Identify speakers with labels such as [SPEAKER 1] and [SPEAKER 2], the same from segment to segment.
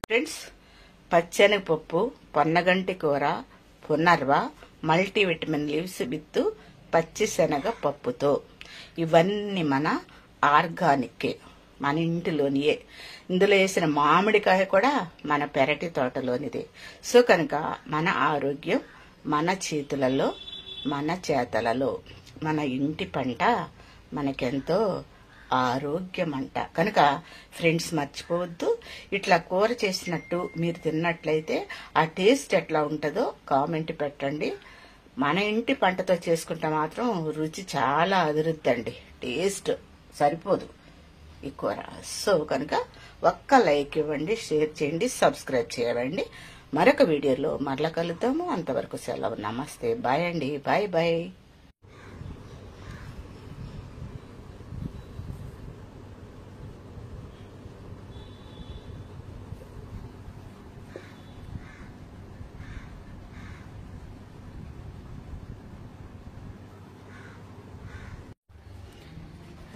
[SPEAKER 1] Friends, పచ్చెనగపప్పు, పొన్నగంటి కూర, పునర్వ, multivitamin leaves with పచ్చిశనగ పప్పుతో. ఇవన్నీ మన ఆర్గానిక్, మన ఇంటిలోనియే. ఇందులో వేసిన మామిడికాయ కూడా మన పెరటి తోటలోనిదే. సో కనుక మన ఆరోగ్యం మన చేతులలో, మన చేతలలో. మన ఇంటి పంట మనకెంతో ఆరోగ్యం అంట. కనుక ఫ్రెండ్స్ మర్చిపోవద్దు, ఇట్లా కూర చేసినట్టు మీరు తిన్నట్లయితే ఆ టేస్ట్ ఎట్లా ఉంటుందో కామెంట్ పెట్టండి. మన ఇంటి పంటతో చేసుకుంటే మాత్రం రుచి చాలా అదురుద్దండి, టేస్ట్ సరిపోదు ఈ కూర. సో కనుక ఒక్క లైక్ ఇవ్వండి, షేర్ చేయండి, సబ్స్క్రైబ్ చేయండి. మరొక వీడియోలో మరలా కలుద్దాము. అంతవరకు సెలవు, నమస్తే, బాయ్ అండి, బాయ్ బాయ్.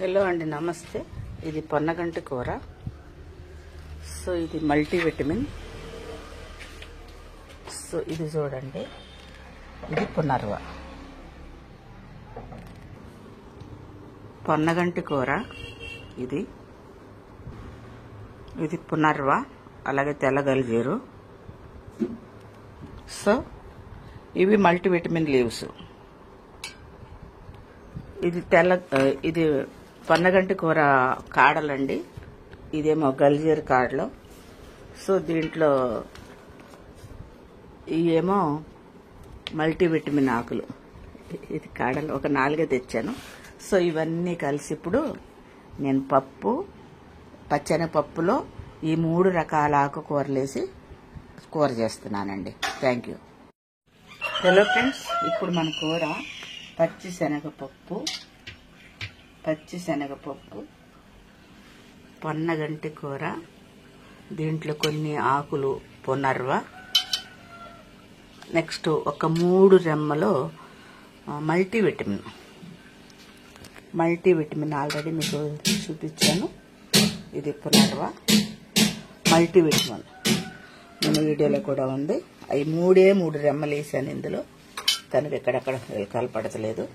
[SPEAKER 1] హలో అండి, నమస్తే. ఇది పొన్నగంటి కూర. సో ఇది మల్టీవిటమిన్. సో ఇది చూడండి, ఇది పునర్వ. పొన్నగంటి కూర ఇది, ఇది పునర్వ, అలాగే తెల్లగలిజీరు. సో ఇవి మల్టీవిటమిన్ లీవ్స్. ఇది పొన్నగంటి కూర కాడలండి, ఇదేమో గలిజీరు కాడలు. సో దీంట్లో ఇవేమో మల్టీవిటమిన్ ఆకులు. ఇది కాడలు ఒక 4 తెచ్చాను. సో ఇవన్నీ కలిసి ఇప్పుడు నేను పచ్చెనగపప్పులో ఈ 3 రకాల ఆకుకూరలేసి కూర చేస్తున్నానండి. Thank you. హలో ఫ్రెండ్స్, ఇప్పుడు మన కూర పచ్చిశనగపప్పు, పొన్నగంటి కూర, దీంట్లో కొన్ని ఆకులు పునర్వ, నెక్స్ట్ ఒక 3 రెమ్మలు మల్టీవిటమిన్ ఆల్రెడీ మీకు చూపించాను. ఇది పునర్వ మల్టీవిటమిన్, మన వీడియోలో కూడా ఉంది. అవి 3 రెమ్మలు వేసాను ఇందులో, కనుక ఎక్కడెక్కడ కలపడతలేదు.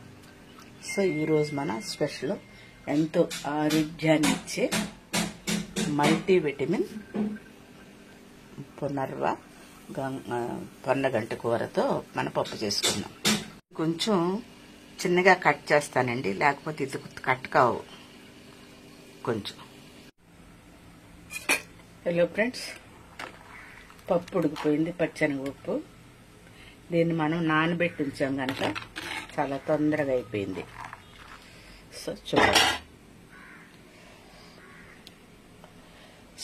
[SPEAKER 1] సో ఈరోజు మన స్పెషల్ ఎంతో ఆరోగ్యాన్ని ఇచ్చే మల్టీవిటమిన్ పునర్వ పొన్నగంటి కూరతో మన పప్పు చేసుకుందాం. కొంచెం చిన్నగా కట్ చేస్తానండి, లేకపోతే ఇది కట్ కావు కొంచెం. హలో ఫ్రెండ్స్, పప్పు ఉడికిపోయింది, పచ్చెనగపప్పు. దీన్ని మనం నానబెట్టి ఉంచాం కనుక చాలా తొందరగా అయిపోయింది. సో చూడండి,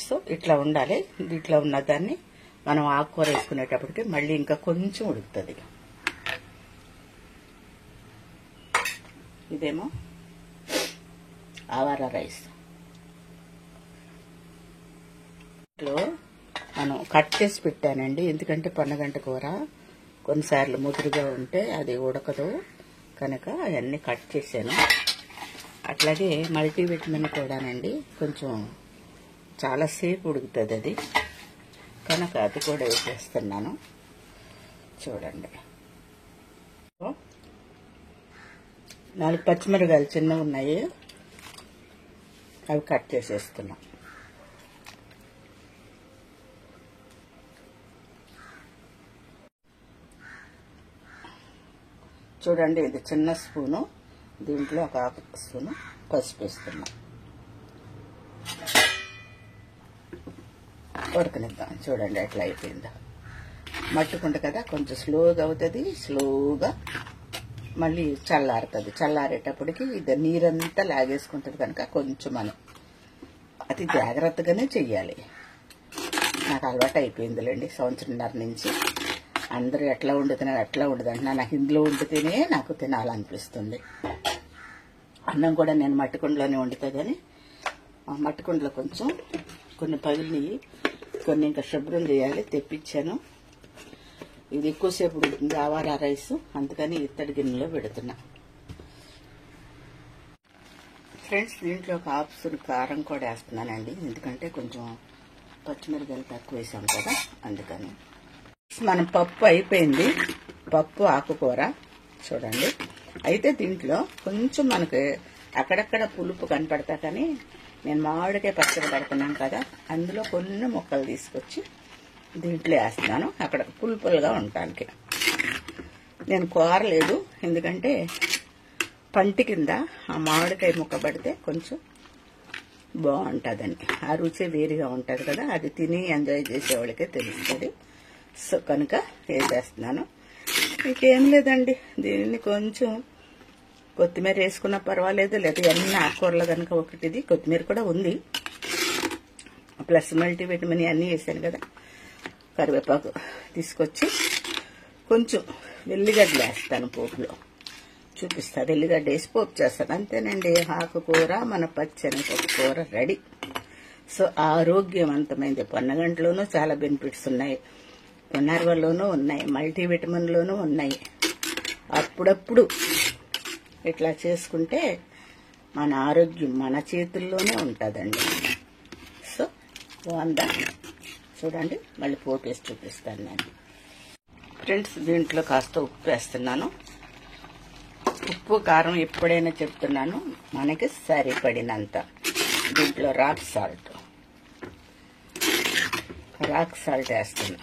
[SPEAKER 1] సో ఇట్లా ఉండాలి. ఇట్లా ఉన్నదాన్ని మనం ఆకుకూర వేసుకునేటప్పటికి మళ్ళీ ఇంకా కొంచెం ఉడుకుతుంది. ఇదేమో ఆవార రైస్. ఇట్లో మనం కట్ చేసి పెట్టానండి, ఎందుకంటే పొన్నగంటి కూర కొన్నిసార్లు ముదురుగా ఉంటే అది ఉడకదు కనుక అవన్నీ కట్ చేశాను. అట్లాగే మల్టీవిటమిన్ కూడానండి, కొంచెం చాలాసేపు ఉడుకుతుంది అది, కనుక అది కూడా వేసేస్తున్నాను. చూడండి, 4 పచ్చిమిరకాయలు చిన్నవి ఉన్నాయి, అవి కట్ చేసేస్తున్నాం. చూడండి, ఇది చిన్న స్పూను, దీంట్లో ఒక 1/2 స్పూను పసుపు వేస్తున్నాం. ఉడకనిద్దాం. చూడండి ఎట్లా అయిపోయిందో. మట్టుకుంట కదా, కొంచెం స్లోగా అవుతుంది. స్లోగా మళ్ళీ చల్లారుతుంది. చల్లారేటప్పటికి ఇది నీరంతా లాగేసుకుంటుంది కనుక కొంచెం మనం అతి జాగ్రత్తగానే చెయ్యాలి. నాకు అలవాటు అయిపోయిందిలేండి, 1.5 సంవత్సరం నుంచి. అందరూ ఎట్లా వండుతున్నారు అట్లా వండుదంటున్నా, నాకు ఇందులో వండితేనే నాకు తినాలనిపిస్తుంది. అన్నం కూడా నేను మట్టికుండలోనే వండుతా, కానీ మట్టికుండలో కొంచెం కొన్ని పగిలినవి, కొన్ని ఇంకా శుభ్రం చేయాలి, తెప్పించాను. ఇది ఎక్కువసేపు ఉడుకుతుంది ఆవాల రైస్, అందుకని ఇత్తడి గిన్నెలో పెడుతున్నా. ఫ్రెండ్స్, దీంట్లో ఒక హాఫ్ స్పూన్ కారం కూడా వేస్తున్నానండి, ఎందుకంటే కొంచెం పచ్చిమిరపకాయలు తక్కువ వేసాం కదా, అందుకని. మన పప్పు అయిపోయింది, పప్పు ఆకుకూర చూడండి. అయితే దీంట్లో కొంచెం మనకి అక్కడక్కడ పులుపు కనపడతా, కానీ నేను మామిడికాయ పచ్చడి పెడుతున్నాను కదా, అందులో కొన్ని ముక్కలు తీసుకొచ్చి దీంట్లో వేస్తున్నాను, అక్కడ పులుపులుగా ఉండటానికి. నేను కోరలేదు, ఎందుకంటే పంటి కింద ఆ మామిడికాయ ముక్క పడితే కొంచెం బాగుంటుందని, ఆ రుచి వేరుగా ఉంటుంది కదా, అది తిని ఎంజాయ్ చేసేవాళ్ళకే తెలుస్తుంది. సో కనుక వేసేస్తున్నాను. ఇంకేం లేదండి, దీన్ని కొంచెం కొత్తిమీర వేసుకున్నా పర్వాలేదు, లేదా అన్ని ఆకుకూరలు కనుక ఒకటిది కొత్తిమీర కూడా ఉంది, ప్లస్ మల్టీవిటమిన్ అన్నీ వేసాను కదా. కరివేపాకు తీసుకొచ్చి కొంచెం వెల్లిగడ్డలు వేస్తాను, పోపులో చూపిస్తా. వెల్లిగడ్డ వేసి పోపు చేస్తాను, అంతేనండి. ఆకుకూర మన పచ్చని కూర రెడీ. సో ఆరోగ్యవంతమైంది. పొన్నగంటలోనూ చాలా బెనిఫిట్స్ ఉన్నాయి, పునర్వలోనూ ఉన్నాయి, మల్టీవిటమిన్లోనూ ఉన్నాయి. అప్పుడప్పుడు ఇట్లా చేసుకుంటే మన ఆరోగ్యం మన చేతుల్లోనే ఉంటుందండి. సో బాగుందా చూడండి, మళ్ళీ పోపు వేసి చూపిస్తాను నేను. ఫ్రెండ్స్, దీంట్లో కాస్త ఉప్పు వేస్తున్నాను. ఉప్పు కారం ఎప్పుడైనా చెప్తున్నాను, మనకి సరిపడినంత. దీంట్లో రాక్ సాల్ట్ వేస్తున్నా.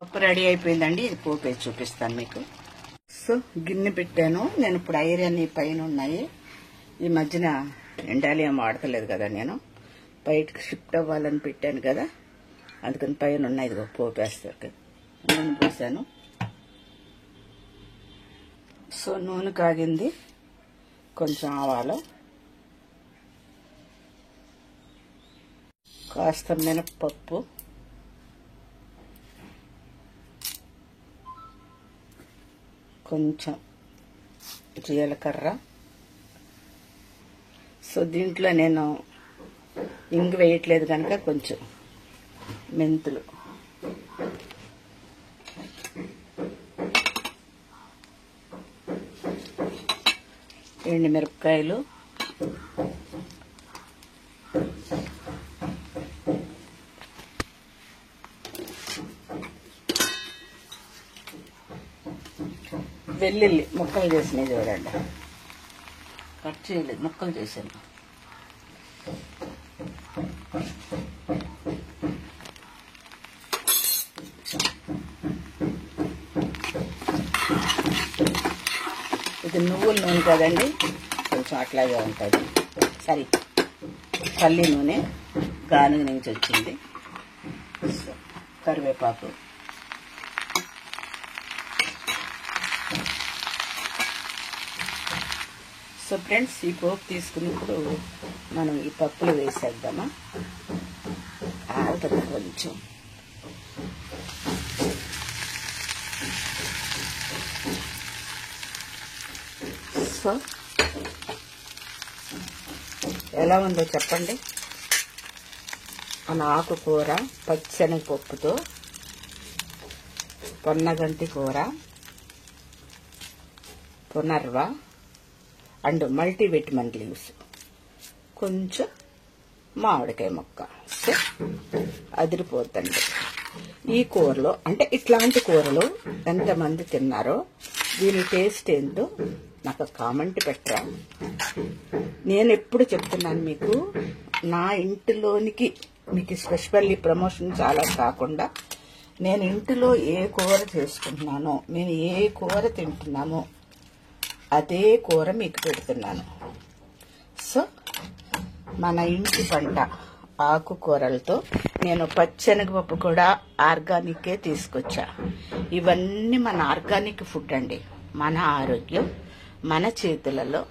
[SPEAKER 1] పప్పు రెడీ అయిపోయిందండి, ఇది పోపు వేసి చూపిస్తాను మీకు. సో గిన్నె పెట్టాను నేను. ఇప్పుడు ఐరన్ పైన ఉన్నాయి, ఈ మధ్యన ఎండాలియం వాడతలేదు కదా, నేను బయటకు షిఫ్ట్ అవ్వాలని పెట్టాను కదా, అందుకని పైన ఉన్నాయి. ఇదిగో పోపు వేస్తాక నూనె పోసాను. సో నూనె కాగింది, కొంచెం ఆవాలు, కాస్త మినప్పప్పు, కొంచెం జీలకర్ర. సో దీంట్లో నేను ఇంగు వేయట్లేదు కనుక కొంచెం మెంతులు, ఎండుమిరపకాయలు, వెల్లుల్లి ముక్కలు చేసినవి చూడండి, కట్ చేయలేదు, ముక్కలు చేశాను. ఇది నువ్వుల నూనె కదండి, కొంచెం అట్లాగే ఉంటుంది. సరే, పల్లి నూనె గానుగ నుంచి వచ్చింది. కరివేపాకు, సో ఫ్రెండ్స్, ఈ పోపు తీసుకున్నప్పుడు మనం ఈ పప్పులు వేసేద్దామా. ఆగుతుంది కొంచెం. సో ఎలా ఉందో చెప్పండి. మన ఆకుకూర పచ్చని పప్పుతో పొన్నగంటి కూర, పునర్వ అండ్ మల్టీవిటమిన్ లీవ్స్, కొంచెం మామిడికాయ ముక్క. సో అదిరిపోద్దండి. ఈ కూరలో అంటే ఇట్లాంటి కూరలు ఎంతమంది తిన్నారో, దీని టేస్ట్ ఏంటో నాకు కామెంట్ పెట్టరా. నేను ఎప్పుడు చెప్తున్నాను మీకు, నా ఇంటిలోనికి మీకు స్పెషల్లీ ప్రమోషన్ చాలా కాకుండా, నేను ఇంటిలో ఏ కూర చేసుకుంటున్నానో, మేము ఏ కూర తింటున్నామో అదే కూర మీకు పెడుతున్నాను. సో మన ఇంటి పంట ఆకుకూరలతో నేను పచ్చెనగపప్పు కూడా ఆర్గానిక్కే తీసుకొచ్చా. ఇవన్నీ మన ఆర్గానిక్ ఫుడ్ అండి. మన ఆరోగ్యం మన చేతులలో